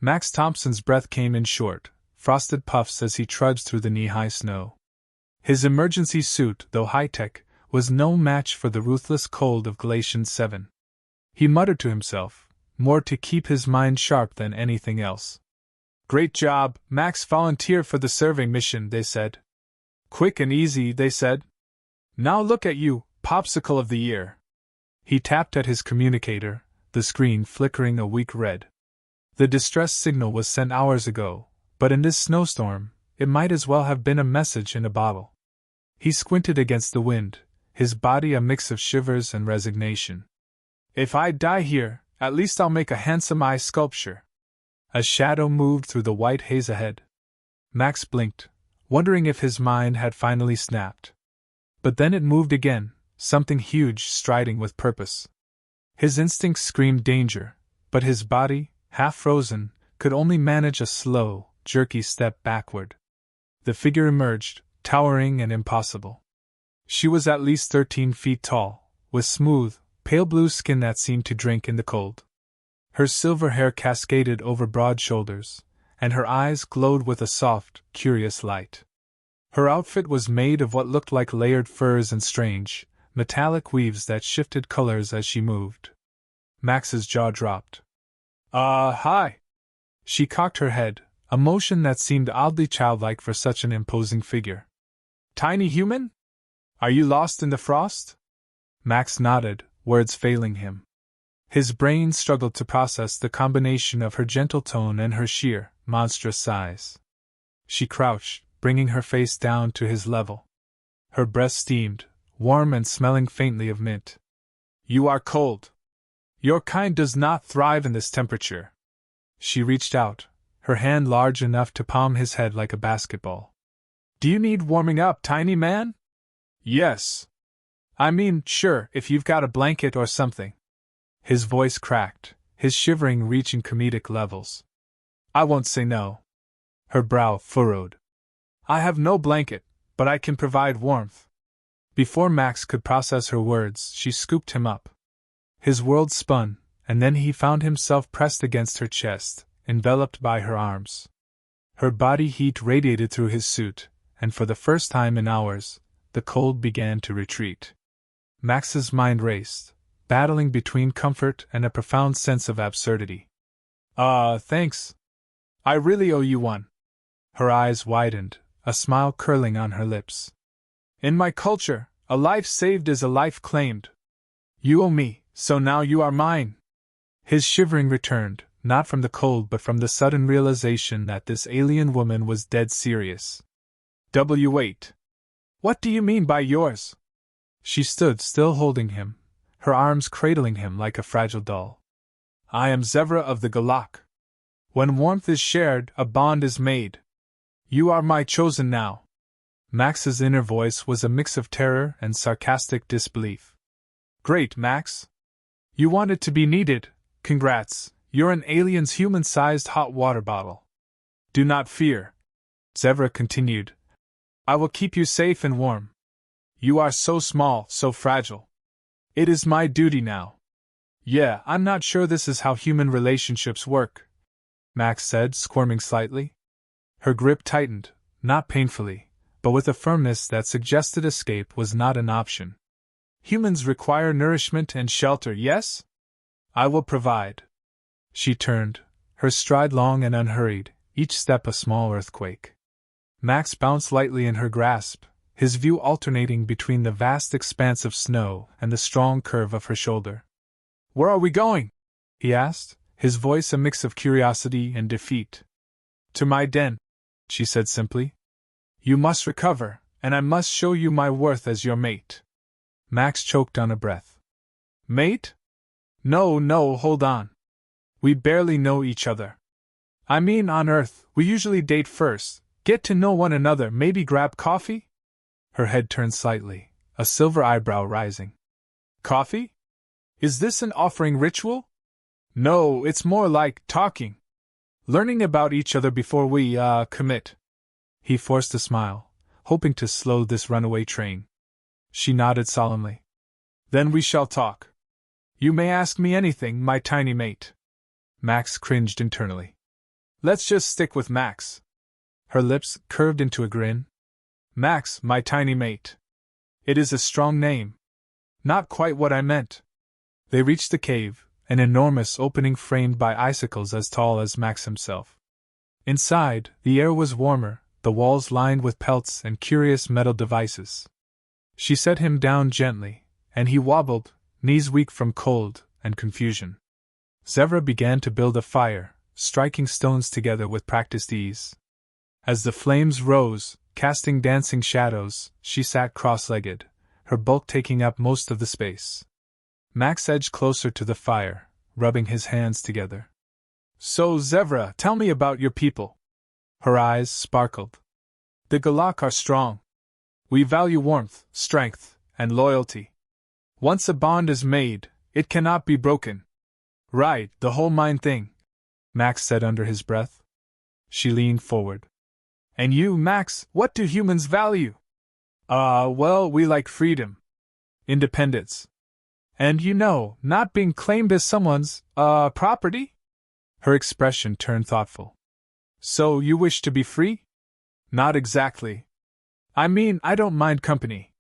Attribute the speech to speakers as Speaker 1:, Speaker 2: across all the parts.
Speaker 1: Max Thompson's breath came in short, frosted puffs as he trudged through the knee-high snow. His emergency suit, though high-tech, was no match for the ruthless cold of Glacian 7. He muttered to himself, more to keep his mind sharp than anything else. Great job, Max volunteered for the survey mission, they said. Quick and easy, they said. Now look at you, Popsicle of the Year. He tapped at his communicator, the screen flickering a weak red. The distress signal was sent hours ago, but in this snowstorm, it might as well have been a message in a bottle. He squinted against the wind, his body a mix of shivers and resignation. If I die here, at least I'll make a handsome eye sculpture. A shadow moved through the white haze ahead. Max blinked, wondering if his mind had finally snapped. But then it moved again, something huge striding with purpose. His instincts screamed danger, but his body, half frozen, could only manage a slow, jerky step backward. The figure emerged, towering and impossible. She was at least 13 feet tall, with smooth, pale blue skin that seemed to drink in the cold. Her silver hair cascaded over broad shoulders, and her eyes glowed with a soft, curious light. Her outfit was made of what looked like layered furs and strange, metallic weaves that shifted colors as she moved. Max's jaw dropped. Hi! She cocked her head, a motion that seemed oddly childlike for such an imposing figure. Tiny human? Are you lost in the frost? Max nodded, words failing him. His brain struggled to process the combination of her gentle tone and her sheer, monstrous size. She crouched, bringing her face down to his level. Her breath steamed, warm and smelling faintly of mint. You are cold. Your kind does not thrive in this temperature. She reached out, her hand large enough to palm his head like a basketball. Do you need warming up, tiny man? Yes. I mean, sure, if you've got a blanket or something. His voice cracked, his shivering reaching comedic levels. I won't say no. Her brow furrowed. I have no blanket, but I can provide warmth. Before Max could process her words, she scooped him up. His world spun, and then he found himself pressed against her chest, enveloped by her arms. Her body heat radiated through his suit, and for the first time in hours, the cold began to retreat. Max's mind raced, battling between comfort and a profound sense of absurdity. Thanks. I really owe you one. Her eyes widened, a smile curling on her lips. In my culture, a life saved is a life claimed. You owe me, so now you are mine. His shivering returned, not from the cold but from the sudden realization that this alien woman was dead serious. Wait. What do you mean by yours? She stood still holding him, her arms cradling him like a fragile doll. I am Zevra of the Galak. When warmth is shared, a bond is made. You are my chosen now. Max's inner voice was a mix of terror and sarcastic disbelief. Great, Max. You wanted to be needed, congrats, you're an alien's human-sized hot water bottle. Do not fear, Zevra continued. I will keep you safe and warm. You are so small, so fragile. It is my duty now. Yeah, I'm not sure this is how human relationships work, Max said, squirming slightly. Her grip tightened, not painfully, but with a firmness that suggested escape was not an option. Humans require nourishment and shelter, yes? I will provide. She turned, her stride long and unhurried, each step a small earthquake. Max bounced lightly in her grasp, his view alternating between the vast expanse of snow and the strong curve of her shoulder. Where are we going? He asked, his voice a mix of curiosity and defeat. To my den, she said simply. You must recover, and I must show you my worth as your mate. Max choked on a breath. Mate? No, hold on. We barely know each other. I mean, on Earth, we usually date first, get to know one another, maybe grab coffee? Her head turned slightly, a silver eyebrow rising. Coffee? Is this an offering ritual? No, it's more like talking. Learning about each other before we, commit. He forced a smile, hoping to slow this runaway train. She nodded solemnly. Then we shall talk. You may ask me anything, my tiny mate. Max cringed internally. Let's just stick with Max. Her lips curved into a grin. Max, my tiny mate. It is a strong name. Not quite what I meant. They reached the cave, an enormous opening framed by icicles as tall as Max himself. Inside, the air was warmer, the walls lined with pelts and curious metal devices. She set him down gently, and he wobbled, knees weak from cold and confusion. Zevra began to build a fire, striking stones together with practiced ease. As the flames rose, casting dancing shadows, she sat cross-legged, her bulk taking up most of the space. Max edged closer to the fire, rubbing his hands together. So, Zevra, tell me about your people. Her eyes sparkled. The Galak are strong. We value warmth, strength, and loyalty. Once a bond is made, it cannot be broken. Right, the whole mind thing, Max said under his breath. She leaned forward. And you, Max, what do humans value? Well, we like freedom. Independence. And not being claimed as someone's, property? Her expression turned thoughtful. So you wish to be free? Not exactly. I mean, I don't mind company.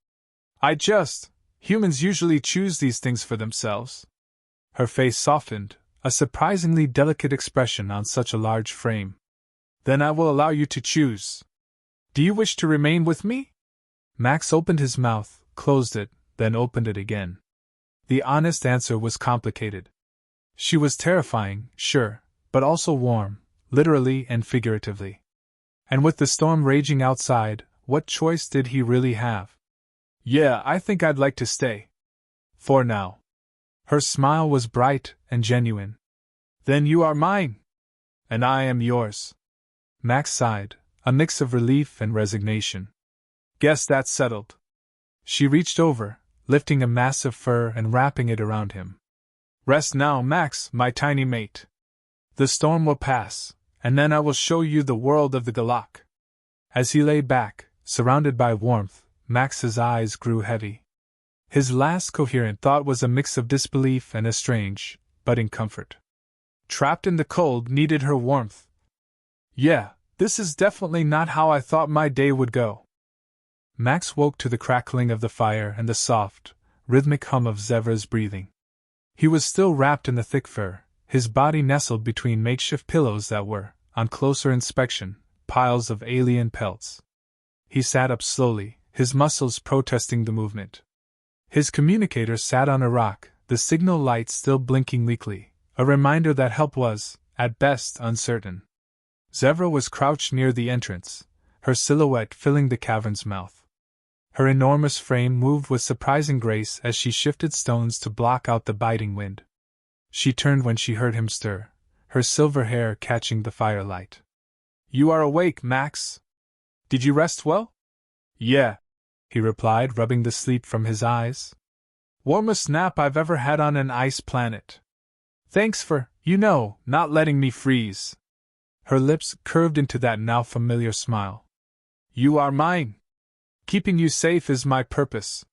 Speaker 1: Humans usually choose these things for themselves. Her face softened, a surprisingly delicate expression on such a large frame. Then I will allow you to choose. Do you wish to remain with me? Max opened his mouth, closed it, then opened it again. The honest answer was complicated. She was terrifying, sure, but also warm, literally and figuratively. And with the storm raging outside, what choice did he really have? Yeah, I think I'd like to stay. For now. Her smile was bright and genuine. Then you are mine. And I am yours. Max sighed, a mix of relief and resignation. Guess that's settled. She reached over, lifting a massive fur and wrapping it around him. Rest now, Max, my tiny mate. The storm will pass, and then I will show you the world of the Galak. As he lay back, surrounded by warmth, Max's eyes grew heavy. His last coherent thought was a mix of disbelief and a strange, budding comfort. Trapped in the cold, needed her warmth. Yeah, this is definitely not how I thought my day would go. Max woke to the crackling of the fire and the soft, rhythmic hum of Zevra's breathing. He was still wrapped in the thick fur, his body nestled between makeshift pillows that were, on closer inspection, piles of alien pelts. He sat up slowly, his muscles protesting the movement. His communicator sat on a rock, the signal light still blinking weakly, a reminder that help was, at best, uncertain. Zevra was crouched near the entrance, her silhouette filling the cavern's mouth. Her enormous frame moved with surprising grace as she shifted stones to block out the biting wind. She turned when she heard him stir, her silver hair catching the firelight. You are awake, Max. Did you rest well? Yeah, he replied, rubbing the sleep from his eyes. Warmest nap I've ever had on an ice planet. Thanks for, not letting me freeze. Her lips curved into that now familiar smile. You are mine. Keeping you safe is my purpose.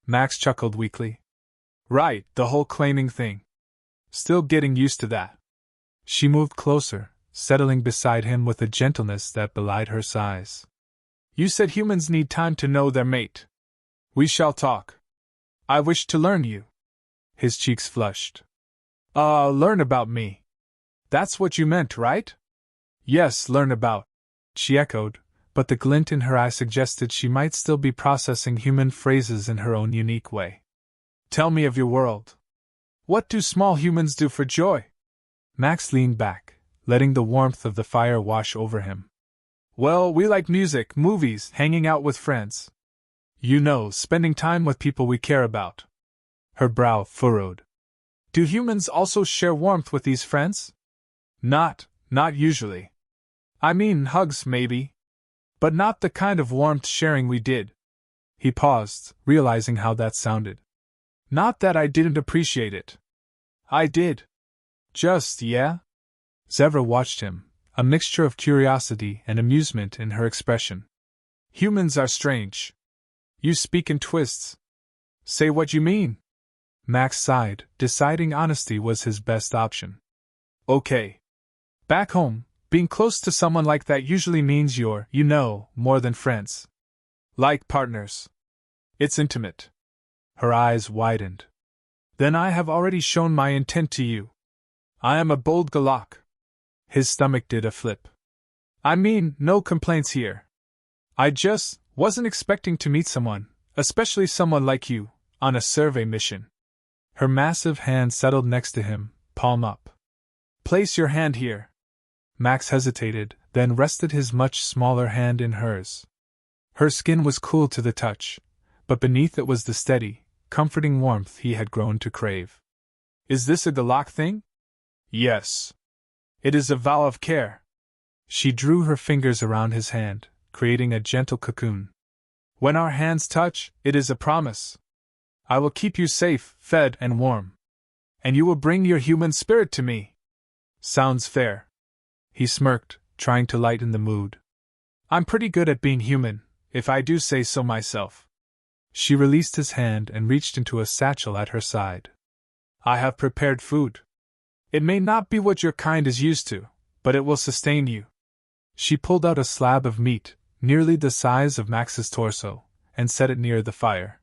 Speaker 1: Max chuckled weakly. Right, the whole claiming thing. Still getting used to that. She moved closer, settling beside him with a gentleness that belied her size. You said humans need time to know their mate. We shall talk. I wish to learn you. His cheeks flushed. Learn about me. That's what you meant, right? Yes, learn about, she echoed, but the glint in her eye suggested she might still be processing human phrases in her own unique way. Tell me of your world. What do small humans do for joy? Max leaned back, letting the warmth of the fire wash over him. Well, we like music, movies, hanging out with friends. Spending time with people we care about. Her brow furrowed. Do humans also share warmth with these friends? Not usually. I mean, hugs, maybe. But not the kind of warmth sharing we did. He paused, realizing how that sounded. Not that I didn't appreciate it. I did. Yeah? Zevra watched him, a mixture of curiosity and amusement in her expression. Humans are strange. You speak in twists. Say what you mean. Max sighed, deciding honesty was his best option. Okay. Back home, Being close to someone like that usually means you're, more than friends. Like partners. It's intimate. Her eyes widened. Then I have already shown my intent to you. I am a bold galak. His stomach did a flip. I mean, no complaints here. I just wasn't expecting to meet someone, especially someone like you, on a survey mission. Her massive hand settled next to him, palm up. Place your hand here. Max hesitated, then rested his much smaller hand in hers. Her skin was cool to the touch, but beneath it was the steady, comforting warmth he had grown to crave. Is this a galak thing? Yes. It is a vow of care. She drew her fingers around his hand, creating a gentle cocoon. When our hands touch, it is a promise. I will keep you safe, fed, and warm. And you will bring your human spirit to me. Sounds fair. He smirked, trying to lighten the mood. I'm pretty good at being human, if I do say so myself. She released his hand and reached into a satchel at her side. I have prepared food. It may not be what your kind is used to, but it will sustain you. She pulled out a slab of meat, nearly the size of Max's torso, and set it near the fire.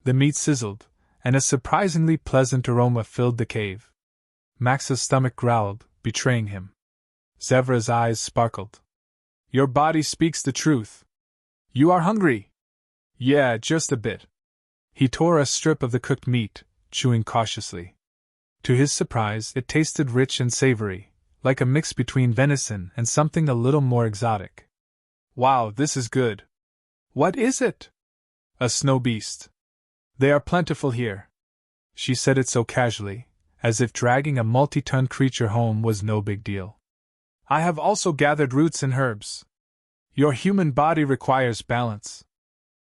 Speaker 1: The meat sizzled, and a surprisingly pleasant aroma filled the cave. Max's stomach growled, betraying him. Zevra's eyes sparkled. Your body speaks the truth. You are hungry. Yeah, just a bit. He tore a strip of the cooked meat, chewing cautiously. To his surprise, it tasted rich and savory, like a mix between venison and something a little more exotic. Wow, this is good. What is it? A snow beast. They are plentiful here. She said it so casually, as if dragging a multi-ton creature home was no big deal. I have also gathered roots and herbs. Your human body requires balance.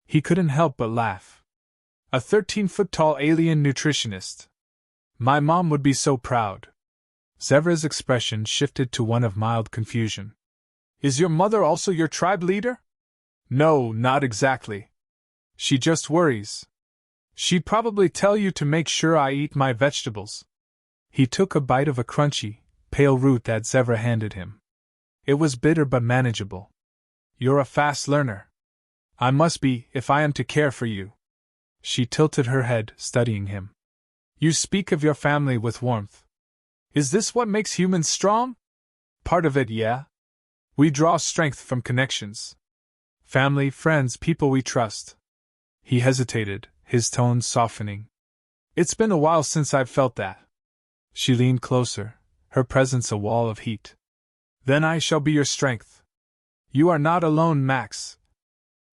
Speaker 1: He couldn't help but laugh. A 13-foot-tall alien nutritionist. My mom would be so proud. Zevra's expression shifted to one of mild confusion. Is your mother also your tribe leader? No, not exactly. She just worries. She'd probably tell you to make sure I eat my vegetables. He took a bite of a crunchy, pale root that Zevra handed him. It was bitter but manageable. You're a fast learner. I must be, if I am to care for you. She tilted her head, studying him. You speak of your family with warmth. Is this what makes humans strong? Part of it, yeah. We draw strength from connections. Family, friends, people we trust. He hesitated, his tone softening. It's been a while since I've felt that. She leaned closer, her presence a wall of heat. Then I shall be your strength. You are not alone, Max.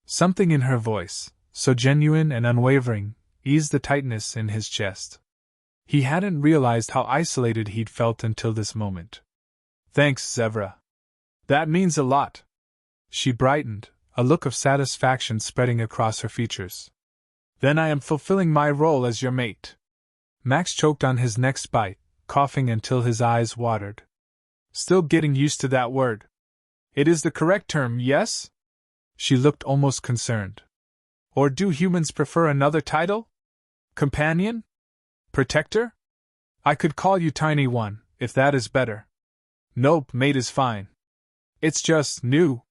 Speaker 1: Something in her voice, so genuine and unwavering, eased the tightness in his chest. He hadn't realized how isolated he'd felt until this moment. Thanks, Zevra. That means a lot. She brightened, a look of satisfaction spreading across her features. Then I am fulfilling my role as your mate. Max choked on his next bite, coughing until his eyes watered. Still getting used to that word. It is the correct term, yes? She looked almost concerned. Or do humans prefer another title? Companion? Protector? I could call you Tiny One, if that is better. Nope, mate is fine. It's just new.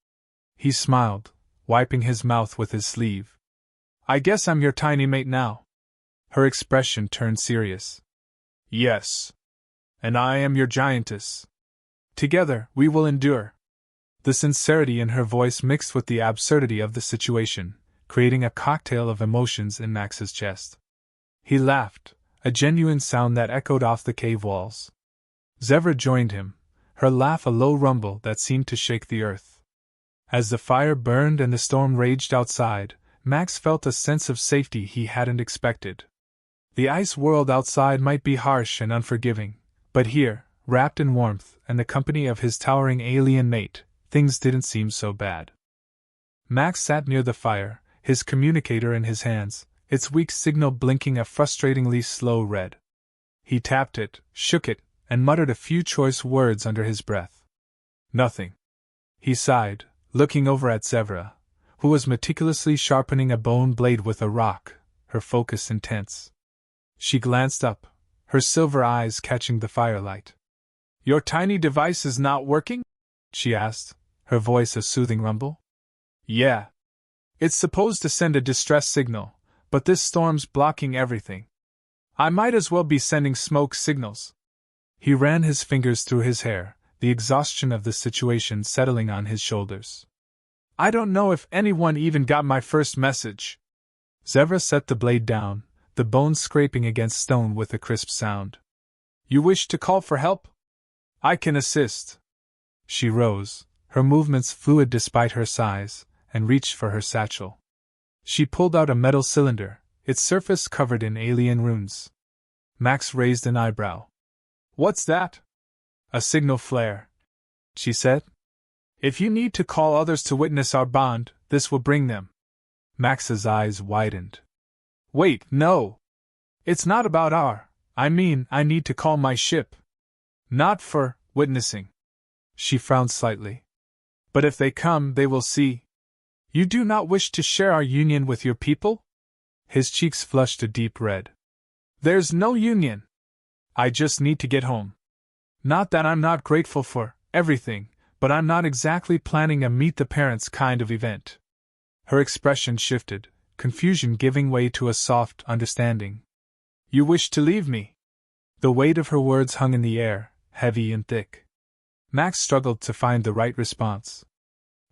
Speaker 1: He smiled, wiping his mouth with his sleeve. I guess I'm your tiny mate now. Her expression turned serious. Yes. And I am your giantess. Together, we will endure. The sincerity in her voice mixed with the absurdity of the situation, creating a cocktail of emotions in Max's chest. He laughed, a genuine sound that echoed off the cave walls. Zevra joined him, her laugh a low rumble that seemed to shake the earth. As the fire burned and the storm raged outside, Max felt a sense of safety he hadn't expected. The ice world outside might be harsh and unforgiving, but here, wrapped in warmth and the company of his towering alien mate, things didn't seem so bad. Max sat near the fire, his communicator in his hands, its weak signal blinking a frustratingly slow red. He tapped it, shook it, and muttered a few choice words under his breath. Nothing. He sighed, looking over at Zevra, who was meticulously sharpening a bone blade with a rock, her focus intense. She glanced up, her silver eyes catching the firelight. Your tiny device is not working? she asked, her voice a soothing rumble. Yeah. It's supposed to send a distress signal, but this storm's blocking everything. I might as well be sending smoke signals. He ran his fingers through his hair, the exhaustion of the situation settling on his shoulders. I don't know if anyone even got my first message. Zevra set the blade down, the bones scraping against stone with a crisp sound. You wish to call for help? I can assist. She rose, her movements fluid despite her size, and reached for her satchel. She pulled out a metal cylinder, its surface covered in alien runes. Max raised an eyebrow. What's that? A signal flare, she said. If you need to call others to witness our bond, this will bring them. Max's eyes widened. Wait, no. It's not about I need to call my ship. Not for witnessing. She frowned slightly. But if they come, they will see. You do not wish to share our union with your people? His cheeks flushed a deep red. There's no union. I just need to get home. Not that I'm not grateful for everything, but I'm not exactly planning a meet the parents kind of event. Her expression shifted, confusion giving way to a soft understanding. You wish to leave me? The weight of her words hung in the air, heavy and thick. Max struggled to find the right response.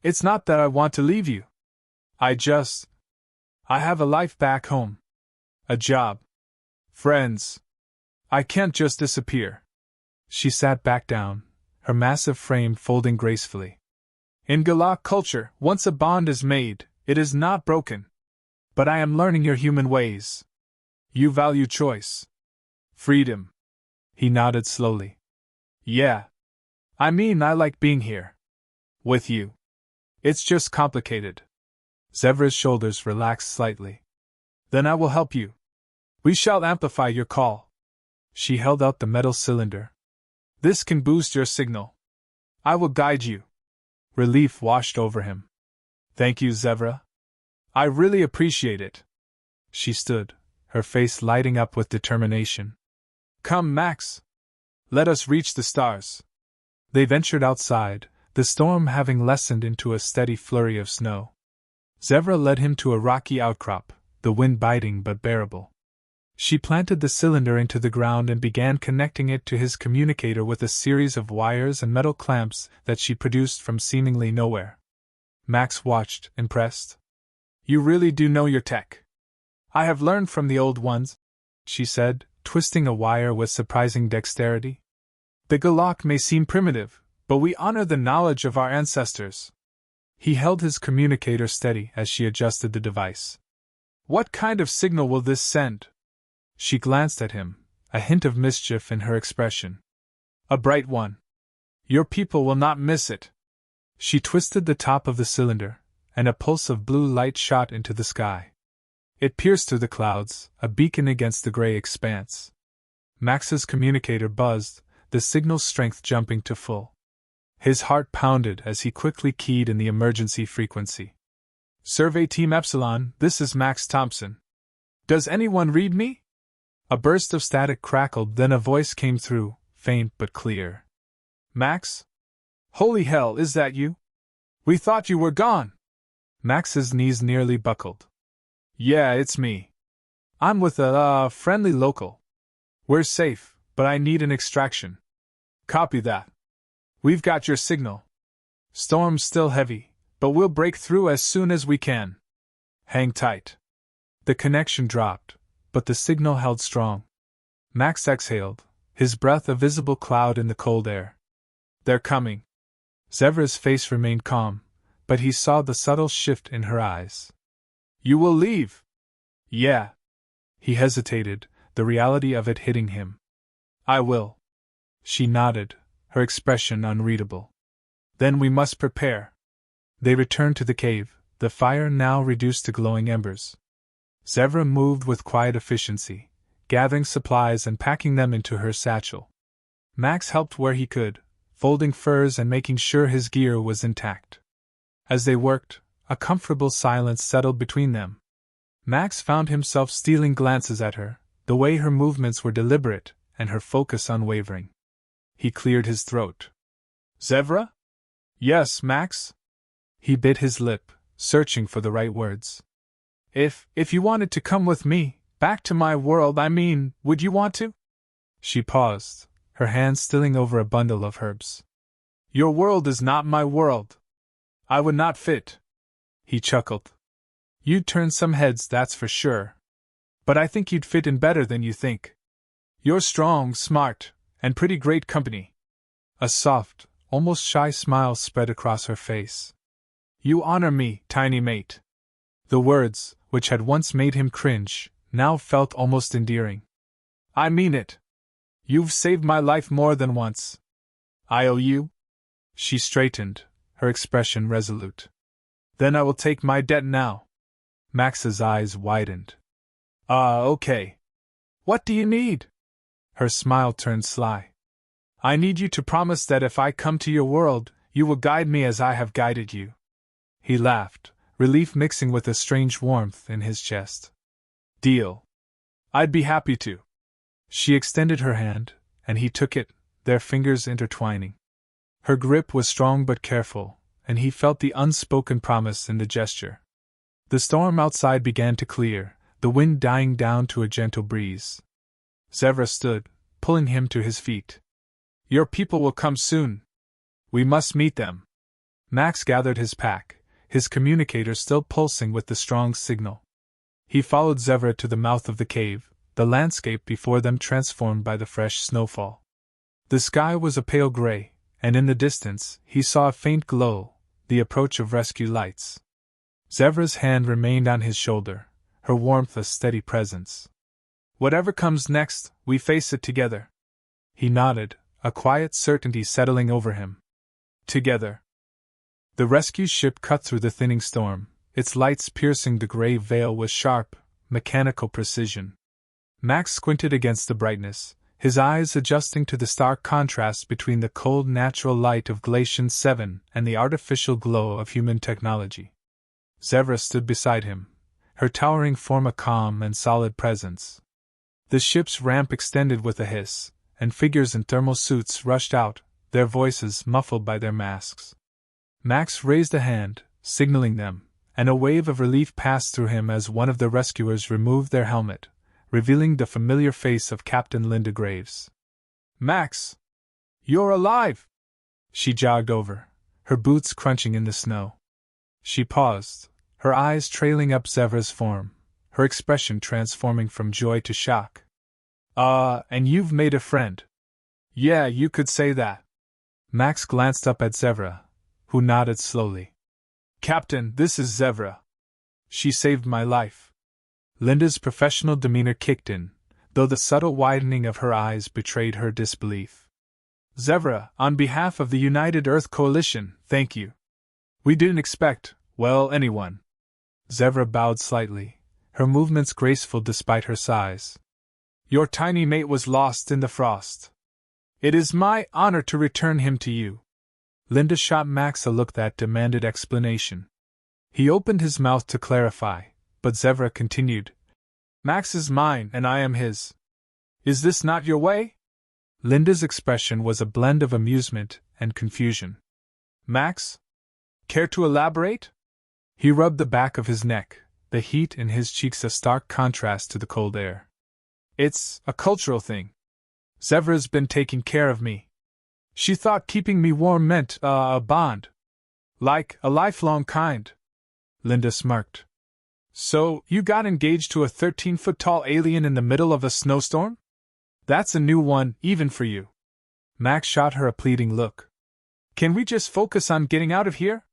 Speaker 1: It's not that I want to leave you. I have a life back home. A job. Friends. I can't just disappear. She sat back down, her massive frame folding gracefully. In Galak culture, once a bond is made, it is not broken. But I am learning your human ways. You value choice. Freedom. He nodded slowly. Yeah. I like being here. With you. It's just complicated. Zevra's shoulders relaxed slightly. Then I will help you. We shall amplify your call. She held out the metal cylinder. This can boost your signal. I will guide you. Relief washed over him. Thank you, Zevra. I really appreciate it. She stood, her face lighting up with determination. Come, Max. Let us reach the stars. They ventured outside, the storm having lessened into a steady flurry of snow. Zevra led him to a rocky outcrop, the wind biting but bearable. She planted the cylinder into the ground and began connecting it to his communicator with a series of wires and metal clamps that she produced from seemingly nowhere. Max watched, impressed. You really do know your tech. I have learned from the old ones, she said, twisting a wire with surprising dexterity. The Galak may seem primitive, but we honor the knowledge of our ancestors. He held his communicator steady as she adjusted the device. What kind of signal will this send? She glanced at him, a hint of mischief in her expression. A bright one. Your people will not miss it. She twisted the top of the cylinder, and a pulse of blue light shot into the sky. It pierced through the clouds, a beacon against the gray expanse. Max's communicator buzzed, the signal's strength jumping to full. His heart pounded as he quickly keyed in the emergency frequency. Survey Team Epsilon, this is Max Thompson. Does anyone read me? A burst of static crackled, then a voice came through, faint but clear. Max? Holy hell, is that you? We thought you were gone. Max's knees nearly buckled. Yeah, it's me. I'm with a friendly local. We're safe, but I need an extraction. Copy that. We've got your signal. Storm's still heavy, but we'll break through as soon as we can. Hang tight. The connection dropped, but the signal held strong. Max exhaled, his breath a visible cloud in the cold air. They're coming. Zevra's face remained calm, but he saw the subtle shift in her eyes. You will leave? Yeah. He hesitated, the reality of it hitting him. I will. She nodded, her expression unreadable. Then we must prepare. They returned to the cave, the fire now reduced to glowing embers. Zevra moved with quiet efficiency, gathering supplies and packing them into her satchel. Max helped where he could, folding furs and making sure his gear was intact. As they worked, a comfortable silence settled between them. Max found himself stealing glances at her, the way her movements were deliberate and her focus unwavering. He cleared his throat. Zevra? Yes, Max? He bit his lip, searching for the right words. If you wanted to come with me, back to my world, would you want to? She paused, her hand stilling over a bundle of herbs. Your world is not my world. I would not fit. He chuckled. You'd turn some heads, that's for sure. But I think you'd fit in better than you think. You're strong, smart, and pretty great company. A soft, almost shy smile spread across her face. You honor me, tiny mate. The words, which had once made him cringe, now felt almost endearing. I mean it. You've saved my life more than once. I owe you? She straightened, her expression resolute. Then I will take my debt now. Max's eyes widened. Okay. What do you need? Her smile turned sly. I need you to promise that if I come to your world, you will guide me as I have guided you. He laughed, relief mixing with a strange warmth in his chest. Deal. I'd be happy to. She extended her hand, and he took it, their fingers intertwining. Her grip was strong but careful, and he felt the unspoken promise in the gesture. The storm outside began to clear, the wind dying down to a gentle breeze. Zevra stood, pulling him to his feet. Your people will come soon. We must meet them. Max gathered his pack, his communicator still pulsing with the strong signal. He followed Zevra to the mouth of the cave, the landscape before them transformed by the fresh snowfall. The sky was a pale gray, and in the distance he saw a faint glow, the approach of rescue lights. Zevra's hand remained on his shoulder, her warmth a steady presence. Whatever comes next, we face it together. He nodded, a quiet certainty settling over him. Together. The rescue ship cut through the thinning storm, its lights piercing the gray veil with sharp, mechanical precision. Max squinted against the brightness, his eyes adjusting to the stark contrast between the cold natural light of Glacian 7 and the artificial glow of human technology. Zevra stood beside him, her towering form a calm and solid presence. The ship's ramp extended with a hiss, and figures in thermal suits rushed out, their voices muffled by their masks. Max raised a hand, signaling them, and a wave of relief passed through him as one of the rescuers removed their helmet, revealing the familiar face of Captain Linda Graves. Max! You're alive! She jogged over, her boots crunching in the snow. She paused, her eyes trailing up Zevra's form, her expression transforming from joy to shock. And you've made a friend. Yeah, you could say that. Max glanced up at Zevra, who nodded slowly. Captain, this is Zevra. She saved my life. Linda's professional demeanor kicked in, though the subtle widening of her eyes betrayed her disbelief. Zevra, on behalf of the United Earth Coalition, thank you. We didn't expect, anyone. Zevra bowed slightly, her movements graceful despite her size. Your tiny mate was lost in the frost. It is my honor to return him to you. Linda shot Max a look that demanded explanation. He opened his mouth to clarify, but Zevra continued. Max is mine and I am his. Is this not your way? Linda's expression was a blend of amusement and confusion. Max? Care to elaborate? He rubbed the back of his neck, the heat in his cheeks a stark contrast to the cold air. It's a cultural thing. Zevra's been taking care of me. She thought keeping me warm meant a bond. Like a lifelong kind. Linda smirked. So, you got engaged to a 13-foot-tall alien in the middle of a snowstorm? That's a new one, even for you. Max shot her a pleading look. Can we just focus on getting out of here?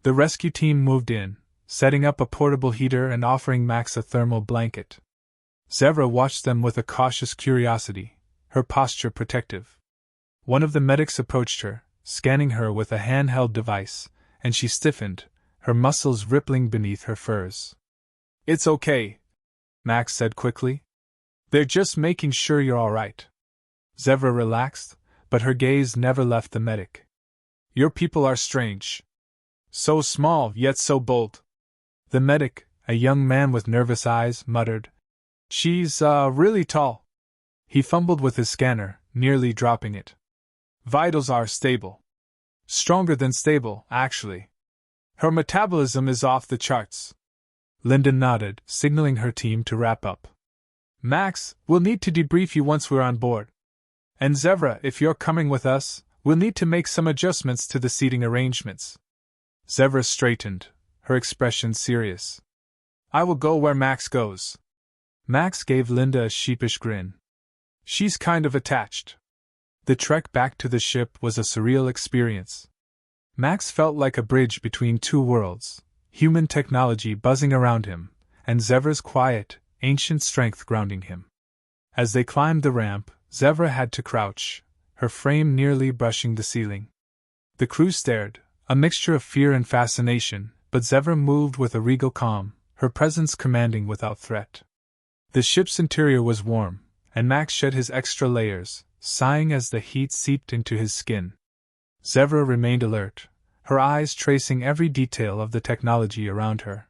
Speaker 1: The rescue team moved in, setting up a portable heater and offering Max a thermal blanket. Zevra watched them with a cautious curiosity, her posture protective. One of the medics approached her, scanning her with a handheld device, and she stiffened, her muscles rippling beneath her furs. It's okay, Max said quickly. They're just making sure you're all right. Zevra relaxed, but her gaze never left the medic. Your people are strange. So small, yet so bold. The medic, a young man with nervous eyes, muttered. She's, really tall. He fumbled with his scanner, nearly dropping it. Vitals are stable. Stronger than stable, actually. Her metabolism is off the charts. Linda nodded, signaling her team to wrap up. Max, we'll need to debrief you once we're on board. And Zevra, if you're coming with us, we'll need to make some adjustments to the seating arrangements. Zevra straightened, her expression serious. I will go where Max goes. Max gave Linda a sheepish grin. She's kind of attached. The trek back to the ship was a surreal experience. Max felt like a bridge between two worlds, human technology buzzing around him, and Zevra's quiet, ancient strength grounding him. As they climbed the ramp, Zevra had to crouch, her frame nearly brushing the ceiling. The crew stared, a mixture of fear and fascination, but Zevra moved with a regal calm, her presence commanding without threat. The ship's interior was warm, and Max shed his extra layers, sighing as the heat seeped into his skin. Zevra remained alert, her eyes tracing every detail of the technology around her.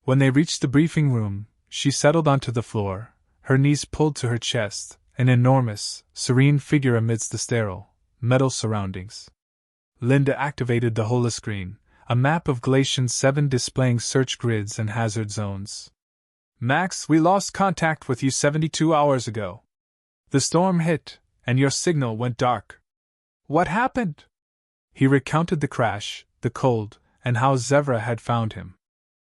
Speaker 1: When they reached the briefing room, she settled onto the floor, her knees pulled to her chest, an enormous, serene figure amidst the sterile, metal surroundings. Linda activated the holoscreen, a map of Glacian 7 displaying search grids and hazard zones. Max, we lost contact with you 72 hours ago. The storm hit, and your signal went dark. What happened? He recounted the crash, the cold, and how Zevra had found him.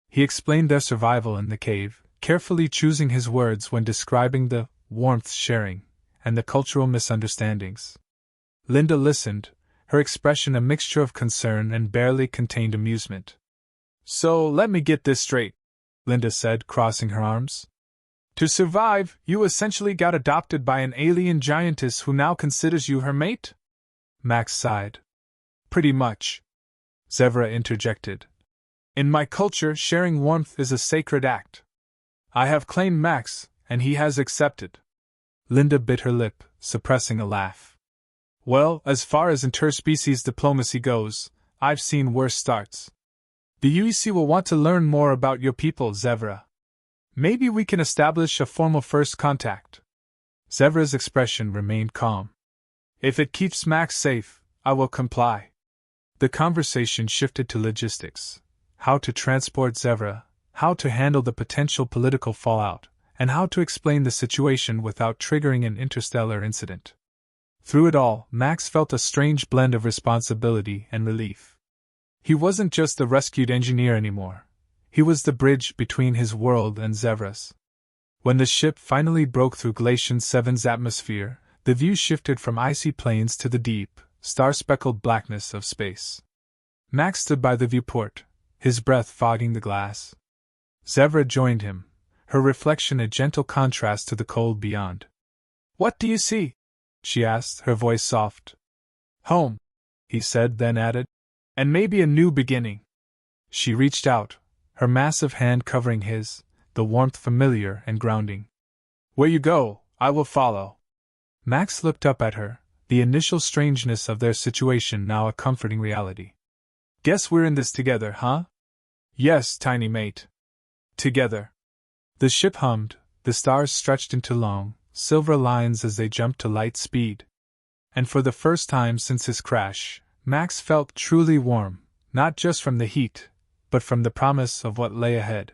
Speaker 1: He explained their survival in the cave, carefully choosing his words when describing the warmth sharing and the cultural misunderstandings. Linda listened, her expression a mixture of concern and barely contained amusement. So let me get this straight, Linda said, crossing her arms. To survive, you essentially got adopted by an alien giantess who now considers you her mate? Max sighed. Pretty much. Zevra interjected. In my culture, sharing warmth is a sacred act. I have claimed Max, and he has accepted. Linda bit her lip, suppressing a laugh. Well, as far as interspecies diplomacy goes, I've seen worse starts. The UEC will want to learn more about your people, Zevra. Maybe we can establish a formal first contact. Zevra's expression remained calm. If it keeps Max safe, I will comply. The conversation shifted to logistics. How to transport Zevra, how to handle the potential political fallout, and how to explain the situation without triggering an interstellar incident. Through it all, Max felt a strange blend of responsibility and relief. He wasn't just the rescued engineer anymore. He was the bridge between his world and Zevra's. When the ship finally broke through Glacian 7's atmosphere, the view shifted from icy plains to the deep, star-speckled blackness of space. Max stood by the viewport, his breath fogging the glass. Zevra joined him, her reflection a gentle contrast to the cold beyond. What do you see? She asked, her voice soft. Home, he said, then added. And maybe a new beginning. She reached out, her massive hand covering his, the warmth familiar and grounding. Where you go, I will follow. Max looked up at her, the initial strangeness of their situation now a comforting reality. Guess we're in this together, huh? Yes, tiny mate. Together. The ship hummed, the stars stretched into long, silver lines as they jumped to light speed. And for the first time since his crash, Max felt truly warm, not just from the heat, but from the promise of what lay ahead.